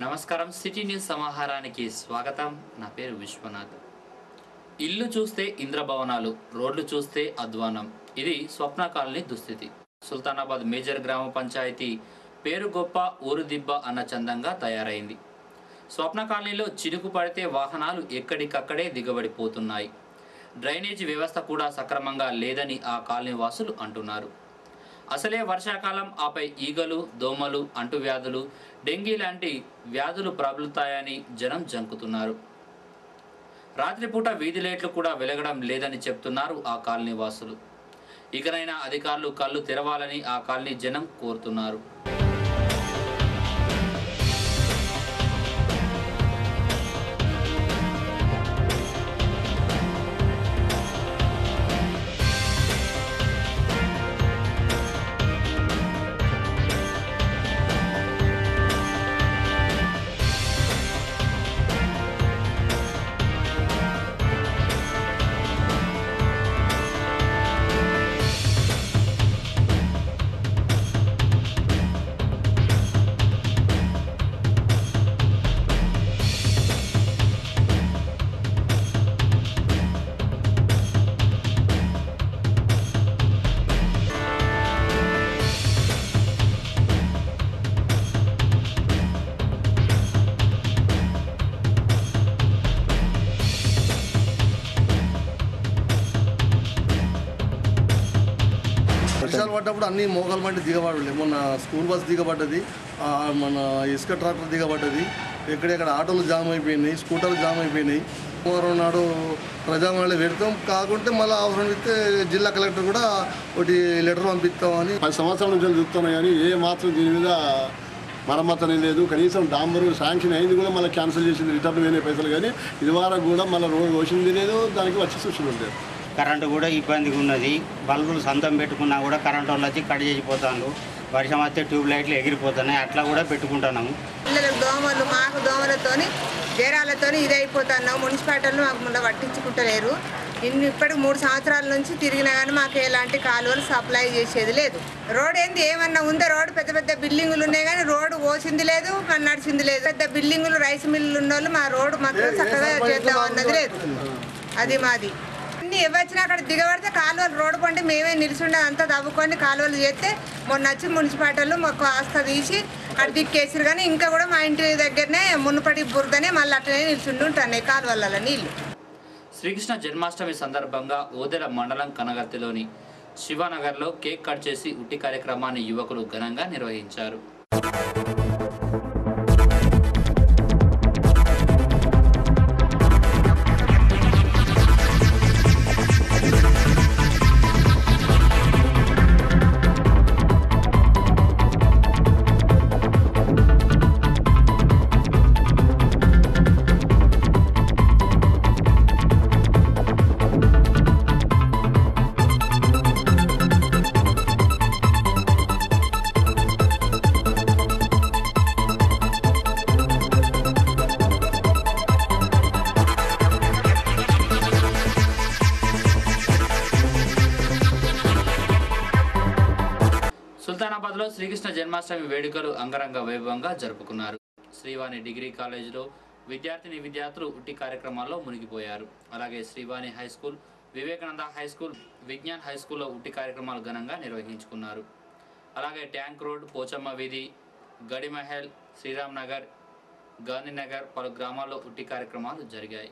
నమస్కారం city news సమాహారానికి స్వాగతం. నా పేరు విశ్వనాథ్. ఇల్లు చూస్తే ఇంద్రభవనాలు, రోడ్లు చూస్తే అధ్వానం. ఇది స్వప్న కాలనీ దుస్థితి. సుల్తానాబాద్ మేజర్ గ్రామ పంచాయతీ పేరు గొప్ప ఊరు దిబ్బ అన్న చందంగా తయారైంది. స్వప్న కాలనీలో చినుకు పడితే వాహనాలు ఎక్కడికక్కడే దిగబడిపోతున్నాయి. డ్రైనేజీ వ్యవస్థ కూడా సక్రమంగా లేదని ఆ కాలనీ వాసులు అంటున్నారు. అసలే వర్షాకాలం, ఆపై ఈగలు, దోమలు, అంటువ్యాధులు, డెంగీ లాంటి వ్యాధులు ప్రబలుతాయని జనం జంకుతున్నారు. రాత్రిపూట వీధి లైట్లు కూడా వెలగడం లేదని చెప్తున్నారు ఆ కాలనీ వాసులు. ఇకనైనా అధికారులు కళ్ళు తెరవాలని ఆ కాలనీ జనం కోరుతున్నారు. వర్షాలు పడ్డప్పుడు అన్ని మోకాలు బండి దిగబడలే. మొన్న స్కూల్ బస్ దిగబడ్డది, మన ఇసుక ట్రాక్టర్ దిగబడ్డది, ఎక్కడెక్కడ ఆటోలు జామ్ అయిపోయినాయి, స్కూటర్లు జామ్ అయిపోయినాయి. సోమవారం నాడు ప్రజావాణిలో పెడతాం, కాకుంటే మళ్ళీ అవసరం ఇస్తే జిల్లా కలెక్టర్ కూడా ఒకటి లెటర్ పంపిస్తామని 10 సంవత్సరాల నుంచి చూస్తున్నాయి. కానీ ఏ మాత్రం దీని మీద మరమ్మతు అనేది లేదు. కనీసం డాంబరు శాంక్షన్ అయింది కూడా మళ్ళీ క్యాన్సిల్ చేసింది, రిటర్న్ వేరే పైసలు. కానీ ఇది వరకు కూడా మళ్ళీ రోడ్డు వచ్చింది లేదు, దానికి వచ్చి సూచనలు లేదు. కరెంటు కూడా ఇబ్బందిగా ఉన్నది. బల్బులు సొంతం పెట్టుకున్నా కూడా కరెంటు వాళ్ళు వచ్చి కట్ చేసిపోతాను. వర్షం వస్తే ట్యూబ్ లైట్లు ఎగిరిపోతున్నాయి, అట్లా కూడా పెట్టుకుంటున్నాము. పిల్లలకు దోమలు, మాకు దోమలతోని జ్వరాలతోని ఇది అయిపోతున్నాము. మున్సిపాలిటీలు మాకు ముందు పట్టించుకుంటలేరు. ఇప్పటికి 3 సంవత్సరాల నుంచి తిరిగినా కానీ మాకు ఎలాంటి కాలువలు సప్లై చేసేది లేదు. రోడ్ ఏంది ఏమన్నా ఉందా? రోడ్డు పెద్ద పెద్ద బిల్డింగులు ఉన్నాయి కానీ రోడ్డు పోసింది లేదు, నడిచింది లేదు. పెద్ద బిల్డింగులు, రైస్ మిల్లులు ఉన్న వాళ్ళు మా రోడ్డు మాత్రం చక్కగా చేద్దాం అన్నది లేదు. అది మాది ఎవరిచ్చినా అక్కడ దిగబడితే కాలువలు రోడ్డు పంటే మేమే నిలిచిండే అంతా తవ్వుకొని కాలువలు చేస్తే మొన్న వచ్చి మున్సిపాలిటీలు మాకు ఆస్త తీసి అక్కడ దిక్కేసారు. కానీ ఇంకా కూడా మా ఇంటి దగ్గరనే మునుపటి బురదనే మళ్ళీ అట్లనే నిలిచిండి ఉంటున్నాయి కాలువల నీళ్లు. శ్రీకృష్ణ జన్మాష్టమి సందర్భంగా ఓదెల మండలం కనగర్తిలోని శివానగర్లో కేక్ కట్ చేసి ఉట్టి కార్యక్రమాన్ని యువకులు ఘనంగా నిర్వహించారు. సుల్తానాబాద్లో శ్రీకృష్ణ జన్మాష్టమి వేడుకలు అంగరంగ వైభవంగా జరుపుకున్నారు. శ్రీవాణి డిగ్రీ కాలేజీలో విద్యార్థులు ఉట్టి కార్యక్రమాల్లో మునిగిపోయారు. అలాగే శ్రీవాణి హైస్కూల్, వివేకానంద హైస్కూల్, విజ్ఞాన్ హైస్కూల్లో ఉట్టి కార్యక్రమాలు ఘనంగా నిర్వహించుకున్నారు. అలాగే ట్యాంక్ రోడ్, పోచమ్మ వీధి, గడిమహల్, శ్రీరామ్ నగర్, గాంధీనగర్ పలు గ్రామాల్లో ఉట్టి కార్యక్రమాలు జరిగాయి.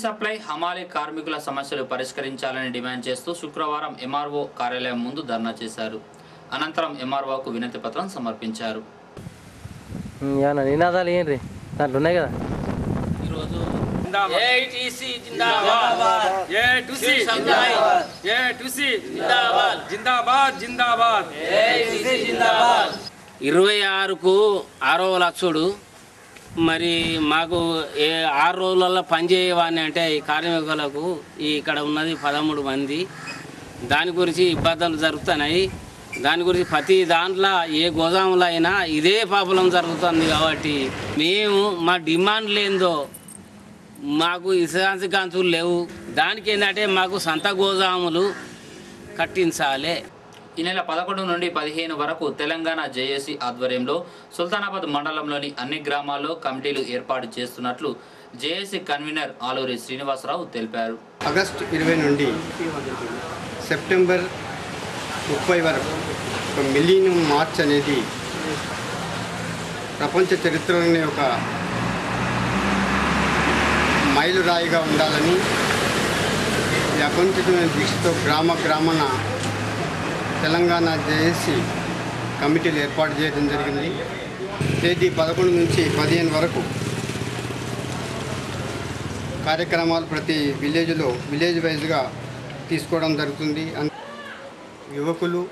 సప్లై హమాలీ కార్మికుల సమస్యలు పరిష్కరించాలని డిమాండ్ చేస్తూ శుక్రవారం ఎంఆర్ఓ కార్యాలయం ముందు ధర్నా చేశారు. అనంతరం ఎంఆర్ఓకు వినతి పత్రం సమర్పించారు. నినాదాలు ఏంటి దాంట్లో ఉన్నాయి కదా. ఈరోజు ఇరవై 26కు 6వ లక్షడు మరి మాకు 6 రోజులలో పనిచేయవాన్ని అంటే ఈ కార్మికులకు ఇక్కడ ఉన్నది 13 మంది. దాని గురించి ఇబ్బందులు జరుగుతున్నాయి. దాని గురించి ప్రతి దాంట్లో ఏ గోదాములో అయినా ఇదే ప్రాబ్లం జరుగుతుంది. కాబట్టి మేము మా డిమాండ్లు ఏందో మాకు ఇన్సూరెన్స్ కంతులు లేవు. దానికి ఏంటంటే మాకు సొంత గోదాములు కట్టించాలి. ఈ నెల 11 నుండి 15 వరకు తెలంగాణ జేఏసీ ఆధ్వర్యంలో సుల్తానాబాద్ మండలంలోని అన్ని గ్రామాల్లో కమిటీలు ఏర్పాటు చేస్తున్నట్లు జేఏసీ కన్వీనర్ ఆలూరి శ్రీనివాసరావు తెలిపారు. ఆగస్టు 20 నుండి సెప్టెంబర్ 30 వరకు ఒక మిలీనియం మార్చ్ అనేది ప్రపంచ చరిత్రలోనే ఒక మైలురాయిగా ఉండాలని ఈ అకుంఠితమైన దీక్షతో గ్రామాన తెలంగాణ జేఏసీ కమిటీలు ఏర్పాటు చేయడం జరిగింది. తేదీ 11 నుంచి 15 వరకు కార్యక్రమాలు ప్రతి విలేజ్ వైజ్గా తీసుకోవడం జరుగుతుంది. యువకులు,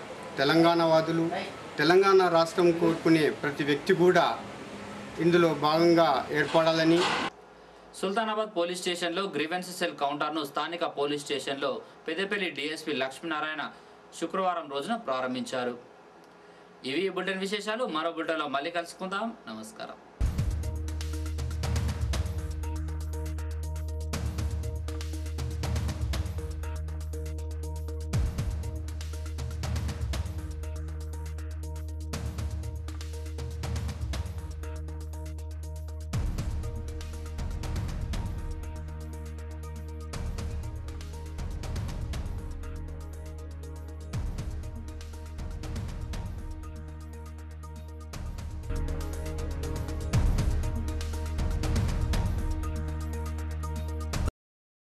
తెలంగాణవాదులు, తెలంగాణ రాష్ట్రం కోరుకునే ప్రతి వ్యక్తి కూడా ఇందులో భాగంగా ఏర్పడాలని. సుల్తానాబాద్ పోలీస్ స్టేషన్లో గ్రీవెన్స్ సెల్ కౌంటర్ను స్థానిక పోలీస్ స్టేషన్లో పెద్దపల్లి డీఎస్పీ లక్ష్మీనారాయణ శుక్రవారం రోజున ప్రారంభించారు. ఇవి బులెటిన్ విశేషాలు. మరో బులెటిన్లో మళ్ళీ కలుసుకుందాం. నమస్కారం.